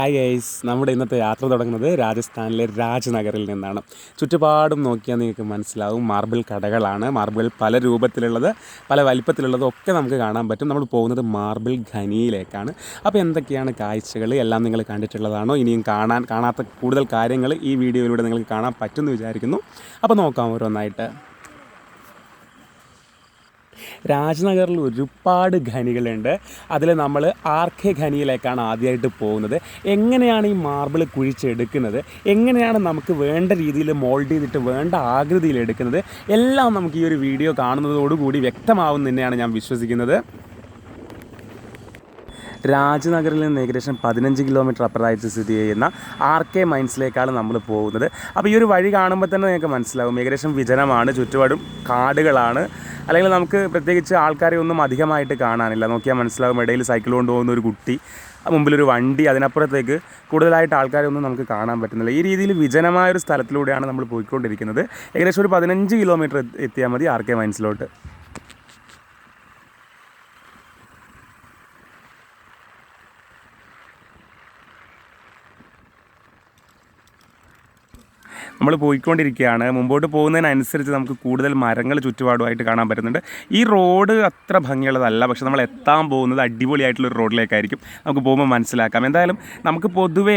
Hi guys, നമ്മുടെ ഇന്നത്തെ യാത്ര തുടങ്ങുന്നത് രാജസ്ഥാനിലെ രാജനഗറിൽ നിന്നാണ്. ചുറ്റുപാടും നോക്കിയാൽ നിങ്ങൾക്ക് മനസ്സിലാവും മാർബിൾ കടകളാണ്. മാർബിൾ പല രൂപത്തിലുള്ളത്, പല വലിപ്പത്തിലുള്ളതും ഒക്കെ നമുക്ക് കാണാൻ പറ്റും. നമ്മൾ പോകുന്നത് മാർബിൾ ഖനിയിലേക്കാണ്. അപ്പോൾ എന്തൊക്കെയാണ് കാഴ്ചകൾ എല്ലാം നിങ്ങൾ കണ്ടിട്ടുള്ളതാണോ? ഇനിയും കാണാത്ത കൂടുതൽ കാര്യങ്ങൾ ഈ വീഡിയോയിലൂടെ നിങ്ങൾക്ക് കാണാൻ പറ്റുമെന്ന് വിചാരിക്കുന്നു. അപ്പോൾ നോക്കാം ഓരോന്നായിട്ട്. രാജനഗറിൽ ഒരുപാട് ഖനികളുണ്ട്. അതിൽ നമ്മൾ RK ഖനിയിലേക്കാണ് ആദ്യമായിട്ട് പോകുന്നത്. എങ്ങനെയാണ് ഈ മാർബിൾ കുഴിച്ചെടുക്കുന്നത്, എങ്ങനെയാണ് നമുക്ക് വേണ്ട രീതിയിൽ മോൾഡ് ചെയ്തിട്ട് വേണ്ട ആകൃതിയിൽ എടുക്കുന്നത്, എല്ലാം നമുക്ക് ഈ ഒരു വീഡിയോ കാണുന്നതോടുകൂടി വ്യക്തമാവും തന്നെയാണ് ഞാൻ വിശ്വസിക്കുന്നത്. രാജനഗറിൽ നിന്ന് ഏകദേശം 15 കിലോമീറ്റർ അപ്പുറമായിട്ട് സ്ഥിതി ചെയ്യുന്ന RK മൈൻസിലേക്കാണ് നമ്മൾ പോകുന്നത്. അപ്പോൾ ഈ ഒരു വഴി കാണുമ്പോൾ തന്നെ നിങ്ങൾക്ക് മനസ്സിലാവും ഏകദേശം വിജനമാണ്, ചുറ്റുപാടും കാടുകളാണ്. അല്ലെങ്കിൽ നമുക്ക് പ്രത്യേകിച്ച് ആൾക്കാരെ ഒന്നും അധികമായിട്ട് കാണാനില്ല. നോക്കിയാൽ മനസ്സിലാവും ഇടയിൽ സൈക്കിൾ കൊണ്ടുപോകുന്ന ഒരു കുട്ടി, മുമ്പിലൊരു വണ്ടി, അതിനപ്പുറത്തേക്ക് കൂടുതലായിട്ട് ആൾക്കാരൊന്നും നമുക്ക് കാണാൻ പറ്റുന്നില്ല. ഈ രീതിയിൽ വിജനമായൊരു സ്ഥലത്തിലൂടെയാണ് നമ്മൾ പോയിക്കൊണ്ടിരിക്കുന്നത്. ഏകദേശം ഒരു 15 കിലോമീറ്റർ എത്തിയാൽ മതി RK മൈൻസിലോട്ട്. നമ്മൾ പോയിക്കൊണ്ടിരിക്കുകയാണ്. മുമ്പോട്ട് പോകുന്നതിനനുസരിച്ച് നമുക്ക് കൂടുതൽ മരങ്ങൾ ചുറ്റുപാടുമായിട്ട് കാണാൻ പറ്റുന്നുണ്ട്. ഈ റോഡ് അത്ര ഭംഗിയുള്ളതല്ല, പക്ഷെ നമ്മൾ എത്താൻ പോകുന്നത് അടിപൊളിയായിട്ടുള്ളൊരു റോഡിലേക്കായിരിക്കും. നമുക്ക് പോകുമ്പോൾ മനസ്സിലാക്കാം. എന്തായാലും നമുക്ക് പൊതുവേ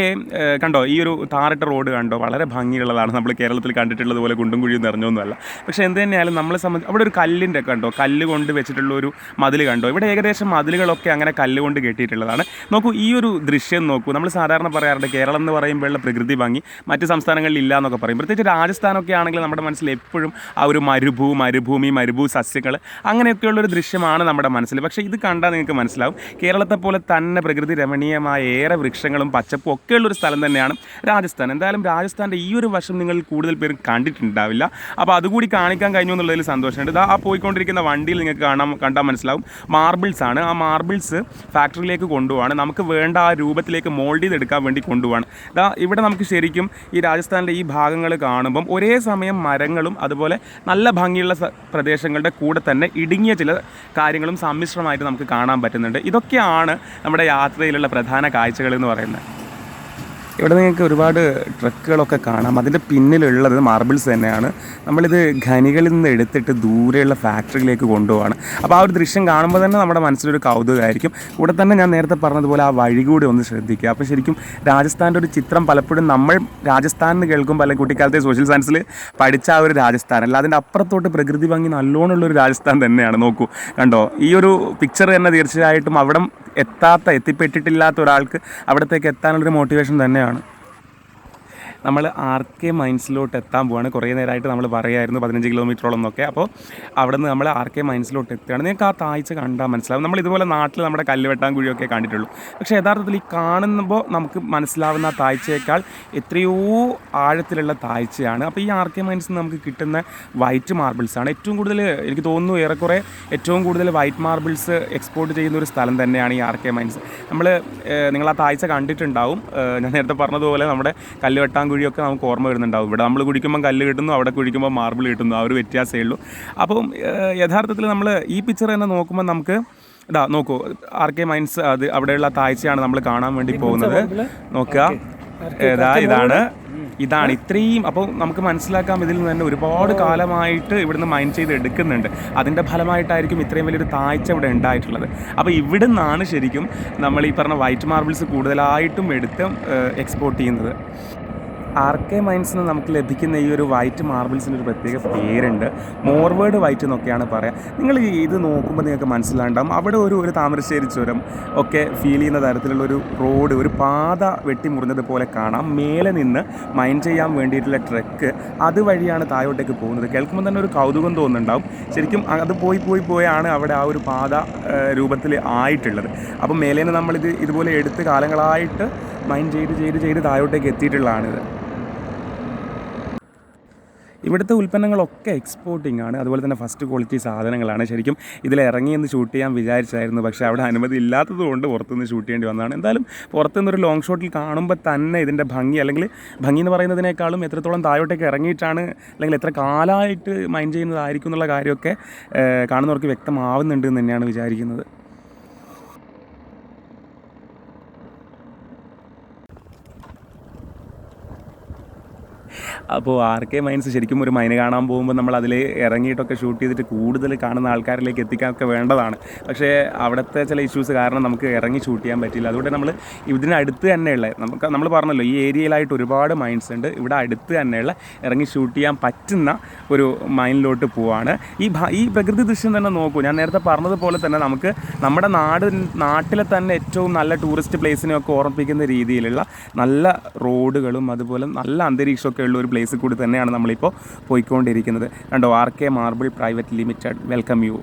കണ്ടോ, ഈ ഒരു താറിട്ട റോഡ് കണ്ടോ, വളരെ ഭംഗിയുള്ളതാണ്. നമ്മൾ കേരളത്തിൽ കണ്ടിട്ടുള്ളത് പോലെ കുണ്ടും കുഴിയും നിറഞ്ഞൊന്നുമല്ല. പക്ഷേ എന്ത് തന്നെയായാലും നമ്മളെ സംബന്ധിച്ച് അവിടെ ഒരു കല്ലിൻ്റെ കണ്ടോ, കല്ല് കൊണ്ട് വെച്ചിട്ടുള്ളൊരു മതിൽ കണ്ടോ. ഇവിടെ ഏകദേശം മതിലുകളൊക്കെ അങ്ങനെ കല്ല് കൊണ്ട് കെട്ടിയിട്ടുള്ളതാണ്. നോക്കൂ, ഈ ഒരു ദൃശ്യം നോക്കൂ. നമ്മൾ സാധാരണ പറയാറുണ്ട് കേരളം എന്ന് പറയുമ്പോഴുള്ള പ്രകൃതി ഭംഗി മറ്റ് സംസ്ഥാനങ്ങളിൽ ഇല്ല എന്നൊക്കെ പറയും. പ്രത്യേകിച്ച് രാജസ്ഥാനൊക്കെ ആണെങ്കിൽ നമ്മുടെ മനസ്സിൽ എപ്പോഴും ആ ഒരു മരുഭൂമി സസ്യങ്ങൾ അങ്ങനെയൊക്കെയുള്ളൊരു ദൃശ്യമാണ് നമ്മുടെ മനസ്സിൽ. പക്ഷേ ഇത് കണ്ടാൽ നിങ്ങൾക്ക് മനസ്സിലാവും കേരളത്തെ പോലെ തന്നെ പ്രകൃതി രമണീയമായ ഏറെ വൃക്ഷങ്ങളും പച്ചപ്പും ഒക്കെയുള്ളൊരു സ്ഥലം തന്നെയാണ് രാജസ്ഥാൻ. എന്തായാലും രാജസ്ഥാൻ്റെ ഈ ഒരു വശം നിങ്ങൾ കൂടുതൽ പേരും കണ്ടിട്ടുണ്ടാവില്ല. അപ്പോൾ അതുകൂടി കാണിക്കാൻ കഴിഞ്ഞു എന്നുള്ളതിൽ സന്തോഷമുണ്ട്. ഇതാ ആ പോയിക്കൊണ്ടിരിക്കുന്ന വണ്ടിയിൽ നിങ്ങൾക്ക് കണ്ടാൽ മനസ്സിലാവും മാർബിൾസ് ആണ്. ആ മാർബിൾസ് ഫാക്ടറിയിലേക്ക് കൊണ്ടുപോവാണ്. നമുക്ക് വേണ്ട ആ രൂപത്തിലേക്ക് മോൾഡ് ചെയ്തെടുക്കാൻ വേണ്ടി കൊണ്ടുപോവാണ്. ഇതാ ഇവിടെ നമുക്ക് ശരിക്കും ഈ രാജസ്ഥാനിലെ ഈ ഭാഗങ്ങൾ കാണുമ്പം ഒരേ സമയം മരങ്ങളും അതുപോലെ നല്ല ഭംഗിയുള്ള പ്രദേശങ്ങളുടെ കൂടെ തന്നെ ഇടുങ്ങിയ ചില കാര്യങ്ങളും സമ്മിശ്രമായിട്ട് നമുക്ക് കാണാൻ പറ്റുന്നുണ്ട്. ഇതൊക്കെയാണ് നമ്മുടെ യാത്രയിലുള്ള പ്രധാന കാഴ്ചകൾ എന്ന് പറയുന്നത്. ഇവിടെ നിങ്ങൾക്ക് ഒരുപാട് ട്രക്കുകളൊക്കെ കാണാം. അതിൻ്റെ പിന്നിലുള്ളത് മാർബിൾസ് തന്നെയാണ്. നമ്മളിത് ഖനികളിൽ നിന്ന് എടുത്തിട്ട് ദൂരെയുള്ള ഫാക്ടറിയിലേക്ക് കൊണ്ടുപോവാണ്. അപ്പോൾ ആ ഒരു ദൃശ്യം കാണുമ്പോൾ തന്നെ നമ്മുടെ മനസ്സിലൊരു കൗതുകമായിരിക്കും. കൂടെ തന്നെ ഞാൻ നേരത്തെ പറഞ്ഞതുപോലെ ആ വഴി കൂടി ഒന്ന് ശ്രദ്ധിക്കുക. അപ്പോൾ ശരിക്കും രാജസ്ഥാൻ്റെ ഒരു ചിത്രം പലപ്പോഴും നമ്മൾ രാജസ്ഥാൻ എന്ന് കേൾക്കുമ്പോൾ അല്ലെങ്കിൽ കുട്ടിക്കാലത്തെ സോഷ്യൽ സയൻസിൽ പഠിച്ച ആ ഒരു രാജസ്ഥാൻ അല്ല, അതിൻ്റെ അപ്പുറത്തോട്ട് പ്രകൃതി ഭംഗി നല്ലോണമുള്ളൊരു രാജസ്ഥാൻ തന്നെയാണ്. നോക്കൂ, കണ്ടോ, ഈ ഒരു പിക്ചർ തന്നെ തീർച്ചയായിട്ടും അവിടെ എത്തിപ്പെട്ടിട്ടില്ലാത്ത ഒരാൾക്ക് അവിടത്തേക്ക് എത്താനുള്ളൊരു മോട്ടിവേഷൻ തന്നെയാണ്. നമ്മൾ RK മൈൻസിലോട്ട് എത്താൻ പോവാണ്. കുറേ നേരമായിട്ട് നമ്മൾ പറയായിരുന്നു 15 കിലോമീറ്ററോളം എന്നൊക്കെ. അപ്പോൾ അവിടെ നിന്ന് നമ്മൾ RK മൈൻസിലോട്ട് എത്തുകയാണ്. നിങ്ങൾക്ക് ആ താഴ്ച കണ്ടാൽ മനസ്സിലാവും. നമ്മൾ ഇതുപോലെ നാട്ടിൽ നമ്മുടെ കല്ല് വെട്ടാൻ കുഴിയൊക്കെ കണ്ടിട്ടുള്ളൂ. പക്ഷേ യഥാർത്ഥത്തിൽ ഈ കാണുമ്പോൾ നമുക്ക് മനസ്സിലാവുന്ന ആ താഴ്ചയേക്കാൾ എത്രയോ ആഴത്തിലുള്ള താഴ്ചയാണ്. അപ്പോൾ ഈ RK മൈൻസിൽ നിന്ന് നമുക്ക് കിട്ടുന്ന വൈറ്റ് മാർബിൾസാണ് ഏറ്റവും കൂടുതൽ. എനിക്ക് തോന്നുന്നു ഏറെക്കുറെ ഏറ്റവും കൂടുതൽ വൈറ്റ് മാർബിൾസ് എക്സ്പോർട്ട് ചെയ്യുന്ന ഒരു സ്ഥലം തന്നെയാണ് ഈ RK മൈൻസ്. നിങ്ങൾ ആ താഴ്ച കണ്ടിട്ടുണ്ടാവും. ഞാൻ നേരത്തെ പറഞ്ഞതുപോലെ നമ്മുടെ കല്ല് വെട്ടാൻ കുഴിയൊക്കെ നമുക്ക് ഓർമ്മ വരുന്നുണ്ടാവും. ഇവിടെ നമ്മൾ കുഴിക്കുമ്പോൾ കല്ല് കിട്ടുന്നു, അവിടെ കുഴിക്കുമ്പോൾ മാർബിൾ കിട്ടുന്നു. ആ ഒരു വ്യത്യാസമേ ഉള്ളൂ. അപ്പം യഥാർത്ഥത്തിൽ നമ്മൾ ഈ പിക്ചർ തന്നെ നോക്കുമ്പോൾ നമുക്ക് നോക്കൂ, RK മൈൻസ് അത് അവിടെയുള്ള താഴ്ചയാണ് നമ്മൾ കാണാൻ വേണ്ടി പോകുന്നത്. നോക്കുക, ഇതാണ് ഇത്രയും. അപ്പോൾ നമുക്ക് മനസ്സിലാക്കാം ഇതിൽ നിന്ന് തന്നെ ഒരുപാട് കാലമായിട്ട് ഇവിടുന്ന് മൈൻ ചെയ്ത് എടുക്കുന്നുണ്ട്. അതിൻ്റെ ഫലമായിട്ടായിരിക്കും ഇത്രയും വലിയൊരു താഴ്ച ഇവിടെ ഉണ്ടായിട്ടുള്ളത്. അപ്പോൾ ഇവിടെ നിന്നാണ് ശരിക്കും നമ്മൾ ഈ പറഞ്ഞ വൈറ്റ് മാർബിൾസ് കൂടുതലായിട്ടും എടുത്ത് എക്സ്പോർട്ട് ചെയ്യുന്നത്. RK മൈൻസിൽ നിന്ന് നമുക്ക് ലഭിക്കുന്ന ഈ ഒരു വൈറ്റ് മാർബിൾസിന് ഒരു പ്രത്യേക പേരുണ്ട്. മോർവേഡ് വൈറ്റ് എന്നൊക്കെയാണ് പറയുക. നിങ്ങൾ ഇത് നോക്കുമ്പോൾ നിങ്ങൾക്ക് മനസ്സിലാണ്ടാവും അവിടെ ഒരു താമരശ്ശേരി ചുരം ഒക്കെ ഫീൽ ചെയ്യുന്ന തരത്തിലുള്ളൊരു റോഡ്, ഒരു പാത വെട്ടിമുറിഞ്ഞതുപോലെ കാണാം. മേലെ നിന്ന് മൈൻ ചെയ്യാൻ വേണ്ടിയിട്ടുള്ള ട്രക്ക് അതുവഴിയാണ് താഴോട്ടേക്ക് പോകുന്നത്. കേൾക്കുമ്പോൾ തന്നെ ഒരു കൗതുകം തോന്നുന്നുണ്ടാവും. ശരിക്കും അത് പോയാണ് അവിടെ ആ ഒരു പാത രൂപത്തിൽ ആയിട്ടുള്ളത്. അപ്പോൾ മേലേന്ന് നമ്മളിത് ഇതുപോലെ എടുത്ത് കാലങ്ങളായിട്ട് മൈൻ ചെയ്ത് താഴോട്ടേക്ക് എത്തിയിട്ടുള്ളതാണിത്. ഇവിടുത്തെ ഉൽപ്പന്നങ്ങളൊക്കെ എക്സ്പോർട്ടിംഗ് ആണ്. അതുപോലെ തന്നെ ഫസ്റ്റ് ക്വാളിറ്റി സാധനങ്ങളാണ്. ശരിക്കും ഇതിലിറങ്ങിയെന്ന് ഷൂട്ട് ചെയ്യാൻ വിചാരിച്ചായിരുന്നു, പക്ഷേ അവിടെ അനുമതി ഇല്ലാത്തതുകൊണ്ട് പുറത്തുനിന്ന് ഷൂട്ട് ചെയ്യേണ്ടി വന്നതാണ്. എന്തായാലും പുറത്തുനിന്നൊരു ലോങ് ഷോട്ടിൽ കാണുമ്പോൾ തന്നെ ഇതിൻ്റെ ഭംഗി എന്ന് പറയുന്നതിനേക്കാളും എത്രത്തോളം താഴോട്ടേക്ക് ഇറങ്ങിയിട്ടാണ് അല്ലെങ്കിൽ എത്ര കാലമായിട്ട് മൈൻ ചെയ്യുന്നതായിരിക്കും എന്നുള്ള കാര്യമൊക്കെ കാണുന്നവർക്ക് വ്യക്തമാവുന്നുണ്ട് എന്ന് തന്നെയാണ് വിചാരിക്കുന്നത്. അപ്പോൾ RK മൈൻസ് ശരിക്കും ഒരു മൈന് കാണാൻ പോകുമ്പോൾ നമ്മൾ അതിൽ ഇറങ്ങിയിട്ടൊക്കെ ഷൂട്ട് ചെയ്തിട്ട് കൂടുതൽ കാണുന്ന ആൾക്കാരിലേക്ക് എത്തിക്കാനൊക്കെ വേണ്ടതാണ്. പക്ഷേ അവിടുത്തെ ചില ഇഷ്യൂസ് കാരണം നമുക്ക് ഇറങ്ങി ഷൂട്ട് ചെയ്യാൻ പറ്റില്ല. അതുകൊണ്ട് നമ്മൾ ഇതിനടുത്ത് തന്നെയുള്ള നമ്മൾ പറഞ്ഞല്ലോ ഈ ഏരിയയിലായിട്ട് ഒരുപാട് മൈൻസ് ഉണ്ട്. ഇവിടെ അടുത്ത് തന്നെയുള്ള ഇറങ്ങി ഷൂട്ട് ചെയ്യാൻ പറ്റുന്ന ഒരു മൈനിലോട്ട് പോവാണ്. ഈ പ്രകൃതി ദൃശ്യം തന്നെ നോക്കൂ. ഞാൻ നേരത്തെ പറഞ്ഞതുപോലെ തന്നെ നമുക്ക് നമ്മുടെ നാട്ടിലെ തന്നെ ഏറ്റവും നല്ല ടൂറിസ്റ്റ് പ്ലേസിനെയൊക്കെ ഓർമ്മിപ്പിക്കുന്ന രീതിയിലുള്ള നല്ല റോഡുകളും അതുപോലെ നല്ല അന്തരീക്ഷമൊക്കെ ഉള്ള ഒരു പ്ലേസിൽ കൂടി തന്നെയാണ് നമ്മളിപ്പോൾ പോയിക്കൊണ്ടിരിക്കുന്നത്. കണ്ടോ, RK marble private limited welcome you.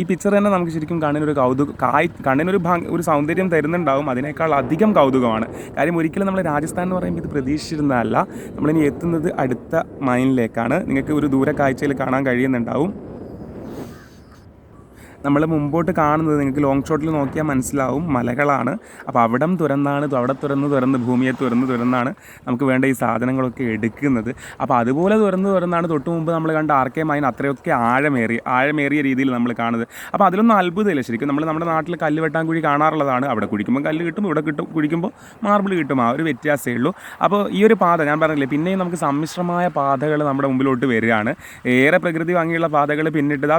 ഈ പിക്ചർ തന്നെ നമുക്ക് ശരിക്കും കണ്ണിനൊരു ഒരു സൗന്ദര്യം തരുന്നുണ്ടാവും. അതിനേക്കാൾ അധികം കൗതുകമാണ്. കാര്യം ഒരിക്കലും നമ്മൾ രാജസ്ഥാൻ എന്ന് പറയുമ്പോൾ ഇത് പ്രതീക്ഷിച്ചിരുന്നതല്ല. നമ്മളിനി എത്തുന്നത് അടുത്ത മൈനിലേക്കാണ്. നിങ്ങൾക്ക് ഒരു ദൂര കാഴ്ചയിൽ കാണാൻ കഴിയുന്നുണ്ടാവും. നമ്മൾ മുമ്പോട്ട് കാണുന്നത് നിങ്ങൾക്ക് ലോങ് ഷോട്ടിൽ നോക്കിയാൽ മനസ്സിലാവും, മലകളാണ്. അപ്പോൾ അവിടെ തുറന്ന് ഭൂമിയെ തുറന്നാണ് നമുക്ക് വേണ്ട ഈ സാധനങ്ങളൊക്കെ എടുക്കുന്നത്. അപ്പോൾ അതുപോലെ തുറന്നാണ് തൊട്ട് മുമ്പ് നമ്മൾ കണ്ട RK മൈൻ അത്രയൊക്കെ ആഴമേറിയ രീതിയിൽ നമ്മൾ കാണുന്നത്. അപ്പോൾ അതിലൊന്നും അത്ഭുതമില്ല. ശരിക്കും നമ്മുടെ നാട്ടിൽ കല്ല് വെട്ടാൻ കുഴി കാണാറുള്ളതാണ്. അവിടെ കുഴിക്കുമ്പോൾ കല്ല് കിട്ടും, ഇവിടെ കുഴിക്കുമ്പോൾ മാർബിൾ കിട്ടും. ആ ഒരു വ്യത്യാസമേ ഉള്ളൂ. അപ്പോൾ ഈ ഒരു പാത ഞാൻ പറഞ്ഞില്ലേ, പിന്നെയും നമുക്ക് സമ്മിശ്രമായ പാതകൾ നമ്മുടെ മുമ്പിലോട്ട് വരികയാണ്. ഏറെ പ്രകൃതി ഭംഗിയുള്ള പാതകൾ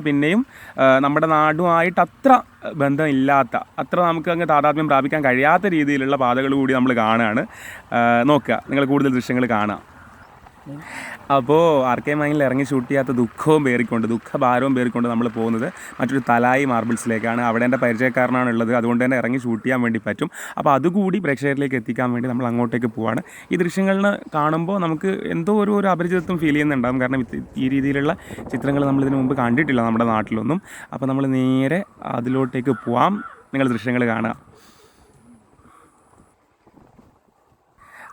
പിന്നെയും നമ്മുടെ നാടുമായിട്ട് അത്ര ബന്ധമില്ലാത്ത, അത്ര നമുക്ക് അങ്ങ് താതാത്മ്യം പ്രാപിക്കാൻ കഴിയാത്ത രീതിയിലുള്ള പാതകൾ കൂടി നമ്മൾ കാണുകയാണ്. നോക്കുക, നിങ്ങൾ കൂടുതൽ ദൃശ്യങ്ങൾ കാണാം. അപ്പോൾ RK മൈനിൽ ഇറങ്ങി ഷൂട്ട് ചെയ്യാത്ത ദുഃഖഭാരവും പേറിക്കൊണ്ട് നമ്മൾ പോകുന്നത് മറ്റൊരു തലായി മാർബിൾസിലേക്കാണ്. അവിടെ എൻ്റെ പരിചയക്കാരനാണ് ഉള്ളത്. അതുകൊണ്ട് തന്നെ ഇറങ്ങി ഷൂട്ട് ചെയ്യാൻ വേണ്ടി പറ്റും. അപ്പോൾ അതുകൂടി പ്രേക്ഷകരിലേക്ക് എത്തിക്കാൻ വേണ്ടി നമ്മൾ അങ്ങോട്ടേക്ക് പോവാണ്. ഈ ദൃശ്യങ്ങളിൽ കാണുമ്പോൾ നമുക്ക് എന്തോ ഒരു അപരിചിതത്വം ഫീൽ ചെയ്യുന്നുണ്ടാകും. കാരണം ഈ രീതിയിലുള്ള ചിത്രങ്ങൾ നമ്മളിതിന് മുമ്പ് കണ്ടിട്ടില്ല നമ്മുടെ നാട്ടിലൊന്നും. അപ്പോൾ നമ്മൾ നേരെ അതിലോട്ടേക്ക് പോവാം. നിങ്ങൾ ദൃശ്യങ്ങൾ കാണുക.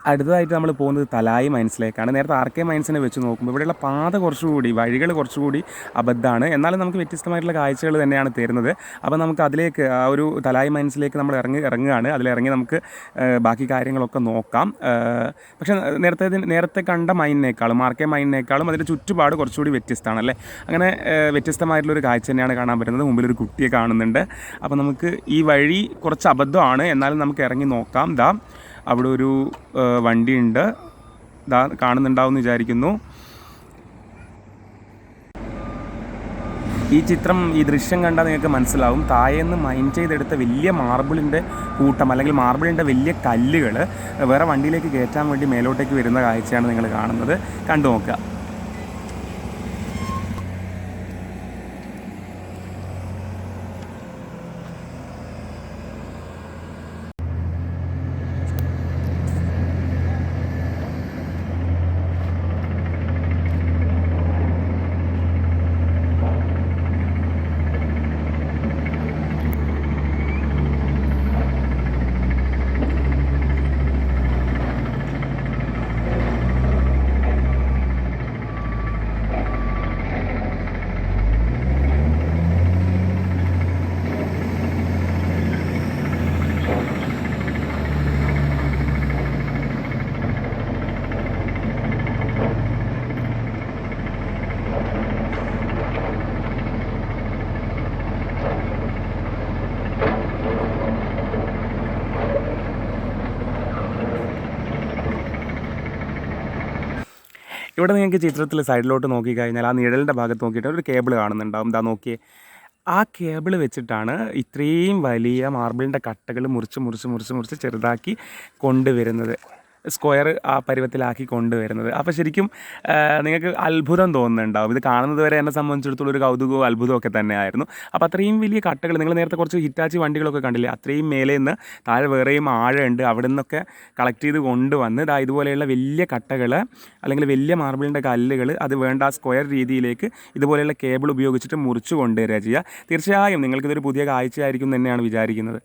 അടുത്തതായിട്ട് നമ്മൾ പോകുന്നത് തലായി മൈൻസിലേക്കാണ്. നേരത്തെ RK മൈൻസിനെ വെച്ച് നോക്കുമ്പോൾ ഇവിടെയുള്ള വഴികൾ കുറച്ചുകൂടി അബദ്ധമാണ്. എന്നാലും നമുക്ക് വ്യത്യസ്തമായിട്ടുള്ള കാഴ്ചകൾ തന്നെയാണ് തരുന്നത്. അപ്പോൾ നമുക്ക് അതിലേക്ക് ആ ഒരു തലായി മൈൻസിലേക്ക് നമ്മൾ ഇറങ്ങുകയാണ്. അതിലിറങ്ങി നമുക്ക് ബാക്കി കാര്യങ്ങളൊക്കെ നോക്കാം. പക്ഷേ നേരത്തെ കണ്ട മൈനിനേക്കാളും RK മൈനിനേക്കാളും അതിൻ്റെ ചുറ്റുപാട് കുറച്ചുകൂടി വ്യത്യസ്തമാണ് അല്ലേ. അങ്ങനെ വ്യത്യസ്തമായിട്ടുള്ളൊരു കാഴ്ച തന്നെയാണ് കാണാൻ പറ്റുന്നത്. മുമ്പിലൊരു കുട്ടിയെ കാണുന്നുണ്ട്. അപ്പോൾ നമുക്ക് ഈ വഴി കുറച്ച് അബദ്ധമാണ്, എന്നാലും നമുക്ക് ഇറങ്ങി നോക്കാം. അവിടെ ഒരു വണ്ടിയുണ്ട്, കാണുന്നുണ്ടാവുമെന്ന് വിചാരിക്കുന്നു. ഈ ദൃശ്യം കണ്ടാൽ നിങ്ങൾക്ക് മനസ്സിലാവും. താഴേന്ന് മൈൻ ചെയ്തെടുത്ത വലിയ മാർബിളിൻ്റെ കൂട്ടം, അല്ലെങ്കിൽ മാർബിളിൻ്റെ വലിയ കല്ലുകൾ വേറെ വണ്ടിയിലേക്ക് കയറ്റാൻ വേണ്ടി മേലോട്ടേക്ക് വരുന്ന കാഴ്ചയാണ് നിങ്ങൾ കാണുന്നത്. കണ്ടു നോക്കുക. ഇവിടെ നിങ്ങൾക്ക് ചിത്രത്തിൽ സൈഡിലോട്ട് നോക്കിക്കഴിഞ്ഞാൽ ആ നിഴലിൻ്റെ ഭാഗത്ത് നോക്കിയിട്ട് ഒരു കേബിൾ കാണുന്നുണ്ടാവും. നോക്കിയേ, ആ കേബിൾ വെച്ചിട്ടാണ് ഇത്രയും വലിയ മാർബിളിൻ്റെ കട്ടകൾ മുറിച്ച് ചെറുതാക്കി കൊണ്ടുവരുന്നത്. സ്ക്വയർ ആ പരുവത്തിലാക്കി കൊണ്ടുവരുന്നത്. അപ്പോൾ ശരിക്കും നിങ്ങൾക്ക് അത്ഭുതം തോന്നുന്നുണ്ടാവും. ഇത് കാണുന്നത് വരെ എന്നെ സംബന്ധിച്ചിടത്തോളം ഒരു കൗതുകവും അത്ഭുതവും ഒക്കെ തന്നെയായിരുന്നു. അപ്പോൾ അത്രയും വലിയ കട്ടകൾ, നിങ്ങൾ നേരത്തെ കുറച്ച് ഹിറ്റാച്ചി വണ്ടികളൊക്കെ കണ്ടില്ലേ, അത്രയും മേലെ നിന്ന് താഴെ വേറെയും ആഴമുണ്ട്. അവിടെ നിന്നൊക്കെ കളക്ട് ചെയ്ത് കൊണ്ടുവന്ന് ഇതുപോലെയുള്ള വലിയ കട്ടകൾ അല്ലെങ്കിൽ വലിയ മാർബിളിൻ്റെ കല്ലുകൾ അത് വേണ്ട ആ സ്ക്വയർ രീതിയിലേക്ക് ഇതുപോലെയുള്ള കേബിൾ ഉപയോഗിച്ചിട്ട് മുറിച്ച് കൊണ്ടുവരിക ചെയ്യുക. തീർച്ചയായും നിങ്ങൾക്കിതൊരു പുതിയ കാഴ്ചയായിരിക്കും തന്നെയാണ് വിചാരിക്കുന്നത്.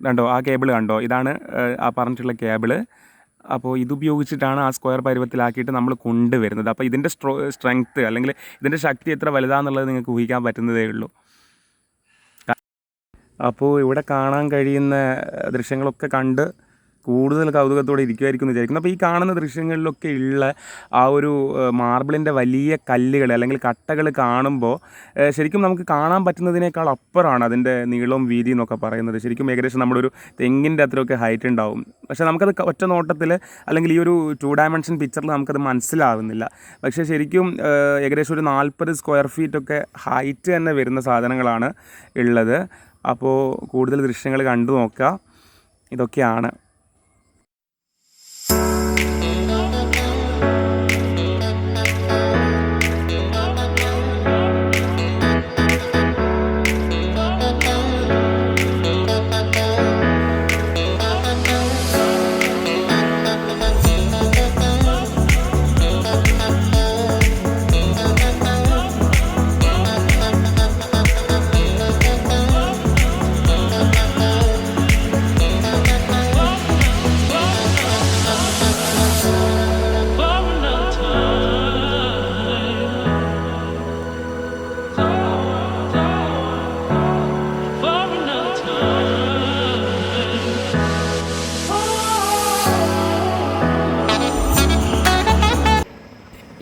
കണ്ടോ, ആ കേബിൾ കണ്ടോ, ഇതാണ് ആ പറഞ്ഞിട്ടുള്ള കേബിൾ. അപ്പോൾ ഇതുപയോഗിച്ചിട്ടാണ് ആ സ്ക്വയർ പരുവത്തിലാക്കിയിട്ട് നമ്മൾ കൊണ്ടുവരുന്നത്. അപ്പോൾ ഇതിൻ്റെ സ്ട്രെങ്ത്ത് അല്ലെങ്കിൽ ഇതിൻ്റെ ശക്തി എത്ര വലുതാണെന്നുള്ളത് നിങ്ങൾക്ക് ഊഹിക്കാൻ പറ്റുന്നതേ ഉള്ളൂ. അപ്പോൾ ഇവിടെ കാണാൻ കഴിയുന്ന ദൃശ്യങ്ങളൊക്കെ കണ്ട് കൂടുതൽ കൗതുകത്തോടെ ഇരിക്കുമായിരിക്കും എന്ന് വിചാരിക്കുന്നു. അപ്പോൾ ഈ കാണുന്ന ദൃശ്യങ്ങളിലൊക്കെ ഉള്ള ആ ഒരു മാർബിളിൻ്റെ വലിയ കല്ലുകൾ അല്ലെങ്കിൽ കട്ടകൾ കാണുമ്പോൾ ശരിക്കും നമുക്ക് കാണാൻ പറ്റുന്നതിനേക്കാൾ അപ്പുറമാണ് അതിൻ്റെ നീളവും വീതി എന്നൊക്കെ പറയുന്നത്. ശരിക്കും ഏകദേശം നമ്മുടെ ഒരു തെങ്ങിൻ്റെ അത്രയൊക്കെ ഹൈറ്റ് ഉണ്ടാവും. പക്ഷേ നമുക്കത് ഒറ്റ നോട്ടത്തിൽ അല്ലെങ്കിൽ ഈ ഒരു 2 ഡയമെൻഷൻ പിക്ചറിൽ നമുക്കത് മനസ്സിലാവുന്നില്ല. പക്ഷേ ശരിക്കും ഏകദേശം ഒരു 40 സ്ക്വയർ ഫീറ്റൊക്കെ ഹൈറ്റ് തന്നെ വരുന്ന സാധനങ്ങളാണ് ഉള്ളത്. അപ്പോൾ കൂടുതൽ ദൃശ്യങ്ങൾ കണ്ടു നോക്കുക. ഇതൊക്കെയാണ്.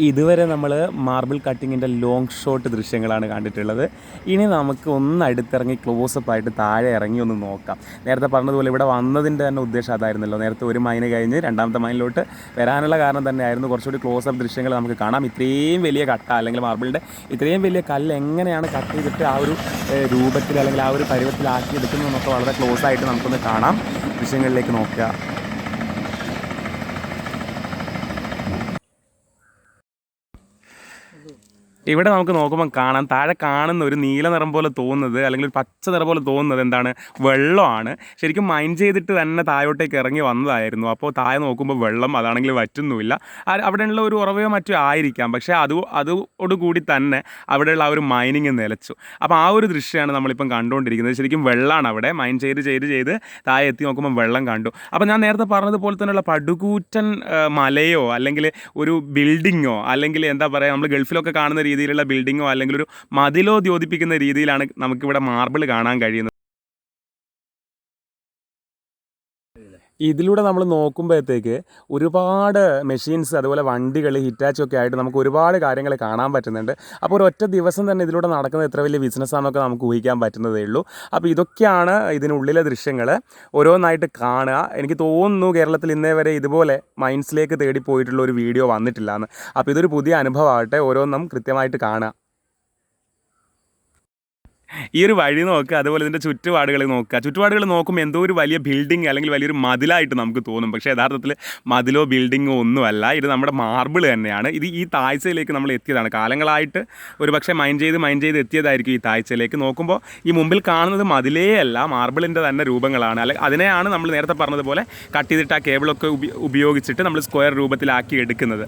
ഇതുവരെ നമ്മൾ മാർബിൾ കട്ടിങ്ങിൻ്റെ ലോങ് ഷോട്ട് ദൃശ്യങ്ങളാണ് കണ്ടിട്ടുള്ളത്. ഇനി നമുക്ക് ഒന്ന് അടുത്തിറങ്ങി ക്ലോസപ്പായിട്ട് താഴെ ഇറങ്ങി ഒന്ന് നോക്കാം. നേരത്തെ പറഞ്ഞതുപോലെ ഇവിടെ വന്നതിൻ്റെ തന്നെ ഉദ്ദേശം അതായിരുന്നല്ലോ. നേരത്തെ ഒരു മൈന് കഴിഞ്ഞ് രണ്ടാമത്തെ മൈനിലോട്ട് വരാനുള്ള കാരണം തന്നെയായിരുന്നു കുറച്ചുകൂടി ക്ലോസപ്പ് ദൃശ്യങ്ങൾ നമുക്ക് കാണാം. ഇത്രയും വലിയ കട്ട അല്ലെങ്കിൽ മാർബിളിൻ്റെ ഇത്രയും വലിയ കല്ല് എങ്ങനെയാണ് കട്ട് ചെയ്തിട്ട് ആ ഒരു രൂപത്തിൽ അല്ലെങ്കിൽ ആ ഒരു പരുവത്തിലാക്കി എടുക്കുന്നതെന്നൊക്കെ വളരെ ക്ലോസ് ആയിട്ട് നമുക്കൊന്ന് കാണാം. ദൃശ്യങ്ങളിലേക്ക് നോക്കുക. ഇവിടെ നമുക്ക് നോക്കുമ്പോൾ കാണാം, താഴെ കാണുന്ന ഒരു നീല നിറം പോലെ തോന്നുന്നത് അല്ലെങ്കിൽ ഒരു പച്ച നിറം പോലെ തോന്നുന്നത് എന്താണ്? വെള്ളമാണ്. ശരിക്കും മൈൻ ചെയ്തിട്ട് തന്നെ താഴോട്ടേക്ക് ഇറങ്ങി വന്നതായിരുന്നു. അപ്പോൾ താഴെ നോക്കുമ്പോൾ വെള്ളം, അതാണെങ്കിൽ വറ്റുന്നുമില്ല. അവിടെയുള്ള ഒരു ഉറവയോ മറ്റോ ആയിരിക്കാം. പക്ഷേ അതോടുകൂടി തന്നെ അവിടെയുള്ള ആ ഒരു മൈനിങ് നിലച്ചു. അപ്പോൾ ആ ഒരു ദൃശ്യമാണ് നമ്മളിപ്പം കണ്ടുകൊണ്ടിരിക്കുന്നത്. ശരിക്കും വെള്ളമാണ് അവിടെ. മൈൻ ചെയ്ത് താഴെ എത്തി നോക്കുമ്പോൾ വെള്ളം കണ്ടു. അപ്പോൾ ഞാൻ നേരത്തെ പറഞ്ഞതുപോലെ തന്നെയുള്ള പടുകൂറ്റൻ മലയോ അല്ലെങ്കിൽ ഒരു ബിൽഡിങ്ങോ അല്ലെങ്കിൽ എന്താ പറയുക, നമ്മൾ ഗൾഫിലൊക്കെ കാണുന്ന രീതിയിലുള്ള ബിൽഡിങ്ങോ അല്ലെങ്കിൽ ഒരു മതിലോ ദ്യോതിപ്പിക്കുന്ന രീതിയിലാണ് നമുക്കിവിടെ മാർബിൾ കാണാൻ കഴിയുന്നത്. ഇതിലൂടെ നമ്മൾ നോക്കുമ്പോഴത്തേക്ക് ഒരുപാട് മെഷീൻസ്, അതുപോലെ വണ്ടികൾ, ഹിറ്റാച്ചൊക്കെ ആയിട്ട് നമുക്ക് ഒരുപാട് കാര്യങ്ങൾ കാണാൻ പറ്റുന്നുണ്ട്. അപ്പോൾ ഒരു ഒറ്റ ദിവസം തന്നെ ഇതിലൂടെ നടക്കുന്നത് എത്ര വലിയ ബിസിനസ്സാണെന്നൊക്കെ നമുക്ക് ഊഹിക്കാൻ പറ്റുന്നതേ ഉള്ളൂ. അപ്പോൾ ഇതൊക്കെയാണ് ഇതിനുള്ളിലെ ദൃശ്യങ്ങൾ. ഓരോന്നായിട്ട് കാണുക. എനിക്ക് തോന്നുന്നു കേരളത്തിൽ ഇന്നേ വരെ ഇതുപോലെ മൈൻസിലേക്ക് തേടി പോയിട്ടുള്ള ഒരു വീഡിയോ വന്നിട്ടില്ല എന്ന്. അപ്പോൾ ഇതൊരു പുതിയ അനുഭവമാകട്ടെ. ഓരോന്നും കൃത്യമായിട്ട് കാണുക. ഈ ഒരു വഴി നോക്കുക, അതുപോലെ ഇതിൻ്റെ ചുറ്റുപാടുകൾ നോക്കുക. ചുറ്റുപാടുകൾ നോക്കുമ്പോൾ എന്തോ ഒരു വലിയ ബിൽഡിങ് അല്ലെങ്കിൽ വലിയൊരു മതിലായിട്ട് നമുക്ക് തോന്നും. പക്ഷേ യഥാർത്ഥത്തിൽ മതിലോ ബിൽഡിങ്ങോ ഒന്നുമല്ല. ഇത് നമ്മുടെ മാർബിൾ തന്നെയാണ്. ഇത് ഈ താഴ്ചയിലേക്ക് നമ്മൾ എത്തിയതാണ്. കാലങ്ങളായിട്ട് ഒരു പക്ഷേ മൈൻ ചെയ്ത് എത്തിയതായിരിക്കും ഈ താഴ്ചയിലേക്ക്. നോക്കുമ്പോൾ ഈ മുമ്പിൽ കാണുന്നത് മതിലേ അല്ല, മാർബിളിൻ്റെ തന്നെ രൂപങ്ങളാണ്. അതിനെയാണ് നമ്മൾ നേരത്തെ പറഞ്ഞതുപോലെ കട്ട് ചെയ്തിട്ട് ആ കേബിളൊക്കെ ഉപയോഗിച്ചിട്ട് നമ്മൾ സ്ക്വയർ രൂപത്തിലാക്കി എടുക്കുന്നത്.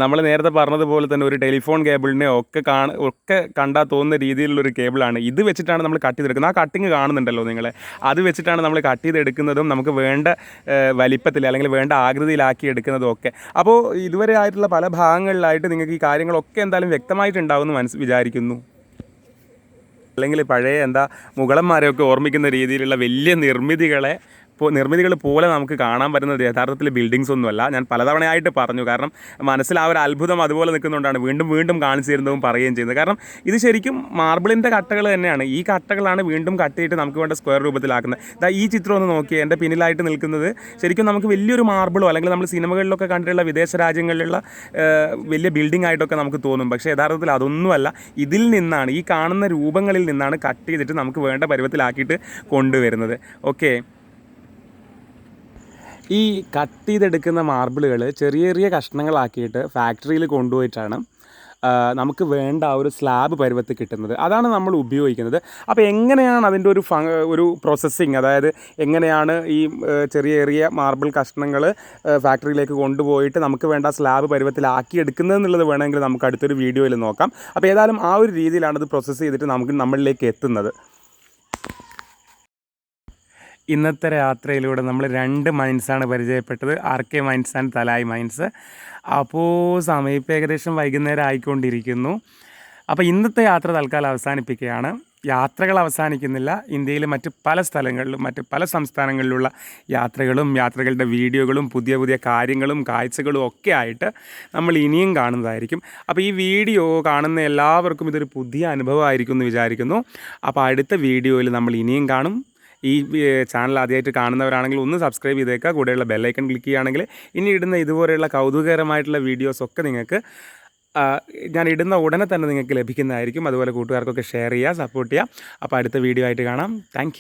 നമ്മൾ നേരത്തെ പറഞ്ഞതുപോലെ തന്നെ ഒരു ടെലിഫോൺ കേബിളിനെ ഒക്കെ കണ്ടാൽ തോന്നുന്ന രീതിയിലുള്ളൊരു കേബിളാണ്. ഇത് വെച്ചിട്ടാണ് നമ്മൾ കട്ട് ചെയ്തെടുക്കുന്നത്. ആ കട്ടിങ് കാണുന്നുണ്ടല്ലോ നിങ്ങൾ, അത് വെച്ചിട്ടാണ് നമ്മൾ കട്ട് ചെയ്തെടുക്കുന്നതും നമുക്ക് വേണ്ട വലിപ്പത്തിൽ അല്ലെങ്കിൽ വേണ്ട ആകൃതിയിലാക്കി എടുക്കുന്നതും ഒക്കെ. അപ്പോൾ ഇതുവരെ ആയിട്ടുള്ള പല ഭാഗങ്ങളിലായിട്ട് നിങ്ങൾക്ക് ഈ കാര്യങ്ങളൊക്കെ എന്തായാലും വ്യക്തമായിട്ടുണ്ടാവുമെന്ന് വിചാരിക്കുന്നു. അല്ലെങ്കിൽ പഴയ മുഗളന്മാരെയൊക്കെ ഓർമ്മിക്കുന്ന രീതിയിലുള്ള വലിയ നിർമ്മിതികൾ പോലെ നമുക്ക് കാണാൻ പറ്റുന്നത് യഥാർത്ഥത്തിൽ ബിൽഡിങ്സ് ഒന്നുമല്ല. ഞാൻ പലതവണയായിട്ട് പറഞ്ഞു. കാരണം മനസ്സിൽ ആ ഒരു അത്ഭുതം അതുപോലെ നിൽക്കുന്നുണ്ടാണ് വീണ്ടും കാണിച്ചു തരുന്നതും പറയുകയും ചെയ്യുന്നത്. കാരണം ഇത് ശരിക്കും മാർബിളിൻ്റെ കട്ടകൾ തന്നെയാണ്. ഈ കട്ടകളാണ് വീണ്ടും കട്ട് ചെയ്തിട്ട് നമുക്ക് വേണ്ട സ്ക്വയർ രൂപത്തിലാക്കുന്നത്. ഈ ചിത്രം ഒന്ന് നോക്കിയാൽ എൻ്റെ പിന്നിലായിട്ട് നിൽക്കുന്നത് ശരിക്കും നമുക്ക് വലിയൊരു മാർബിളോ അല്ലെങ്കിൽ നമ്മൾ സിനിമകളിലൊക്കെ കണ്ടിട്ടുള്ള വിദേശ രാജ്യങ്ങളിലുള്ള വലിയ ബിൽഡിംഗ് ആയിട്ടൊക്കെ നമുക്ക് തോന്നും. പക്ഷേ യഥാർത്ഥത്തിൽ അതൊന്നുമല്ല. ഇതിൽ നിന്നാണ്, ഈ കാണുന്ന രൂപങ്ങളിൽ നിന്നാണ് കട്ട് ചെയ്തിട്ട് നമുക്ക് വേണ്ട പരുവത്തിലാക്കിയിട്ട് കൊണ്ടുവരുന്നത്. ഓക്കെ, ഈ കട്ട് ചെയ്തെടുക്കുന്ന മാർബിളുകൾ ചെറിയ ചെറിയ കഷ്ണങ്ങളാക്കിയിട്ട് ഫാക്ടറിയിൽ കൊണ്ടുപോയിട്ടാണ് നമുക്ക് വേണ്ട ആ ഒരു സ്ലാബ് പരുവത്തിൽ കിട്ടുന്നത്. അതാണ് നമ്മൾ ഉപയോഗിക്കുന്നത്. അപ്പോൾ എങ്ങനെയാണ് അതിൻ്റെ ഒരു പ്രോസസ്സിങ്, അതായത് എങ്ങനെയാണ് ഈ ചെറിയ മാർബിൾ കഷ്ണങ്ങൾ ഫാക്ടറിയിലേക്ക് കൊണ്ടുപോയിട്ട് നമുക്ക് വേണ്ട സ്ലാബ് പരുവത്തിലാക്കി എടുക്കുന്നതെന്നുള്ളത് വേണമെങ്കിൽ നമുക്ക് അടുത്തൊരു വീഡിയോയിൽ നോക്കാം. അപ്പോൾ ഏതായാലും ആ ഒരു രീതിയിലാണ് ഇത് പ്രോസസ്സ് ചെയ്തിട്ട് നമ്മളിലേക്ക് എത്തുന്നത്. ഇന്നത്തെ യാത്രയിലൂടെ നമ്മൾ 2 മൈൻസാണ് പരിചയപ്പെട്ടത്, RK mines and Talai mines. അപ്പോൾ സമയം ഇപ്പോൾ ഏകദേശം വൈകുന്നേരം ആയിക്കൊണ്ടിരിക്കുന്നു. അപ്പോൾ ഇന്നത്തെ യാത്ര തൽക്കാലം അവസാനിപ്പിക്കുകയാണ്. യാത്രകൾ അവസാനിക്കുന്നില്ല. ഇന്ത്യയിലെ മറ്റ് പല സ്ഥലങ്ങളിലും മറ്റ് പല സംസ്ഥാനങ്ങളിലുള്ള യാത്രകളുടെ വീഡിയോകളും പുതിയ കാര്യങ്ങളും കാഴ്ചകളും ഒക്കെ ആയിട്ട് നമ്മൾ ഇനിയും കാണുന്നതായിരിക്കും. അപ്പോൾ ഈ വീഡിയോ കാണുന്ന എല്ലാവർക്കും ഇതൊരു പുതിയ അനുഭവമായിരിക്കും എന്ന് വിചാരിക്കുന്നു. അപ്പോൾ അടുത്ത വീഡിയോയിൽ നമ്മൾ ഇനിയും കാണും. ഈ ചാനൽ ആദ്യമായിട്ട് കാണുന്നവരാണെങ്കിൽ ഒന്ന് സബ്സ്ക്രൈബ് ചെയ്തേക്കുക. കൂടെയുള്ള ബെല്ലൈക്കൺ ക്ലിക്ക് ചെയ്യുകയാണെങ്കിൽ ഇനി ഇടുന്ന ഇതുപോലെയുള്ള കൗതുകകരമായിട്ടുള്ള വീഡിയോസൊക്കെ നിങ്ങൾക്ക് ഞാൻ ഇടുന്ന ഉടനെ തന്നെ നിങ്ങൾക്ക് ലഭിക്കുന്നതായിരിക്കും. അതുപോലെ കൂട്ടുകാർക്കൊക്കെ ഷെയർ ചെയ്യുക, സപ്പോർട്ട് ചെയ്യുക. അപ്പോൾ അടുത്ത വീഡിയോ ആയിട്ട് കാണാം. താങ്ക്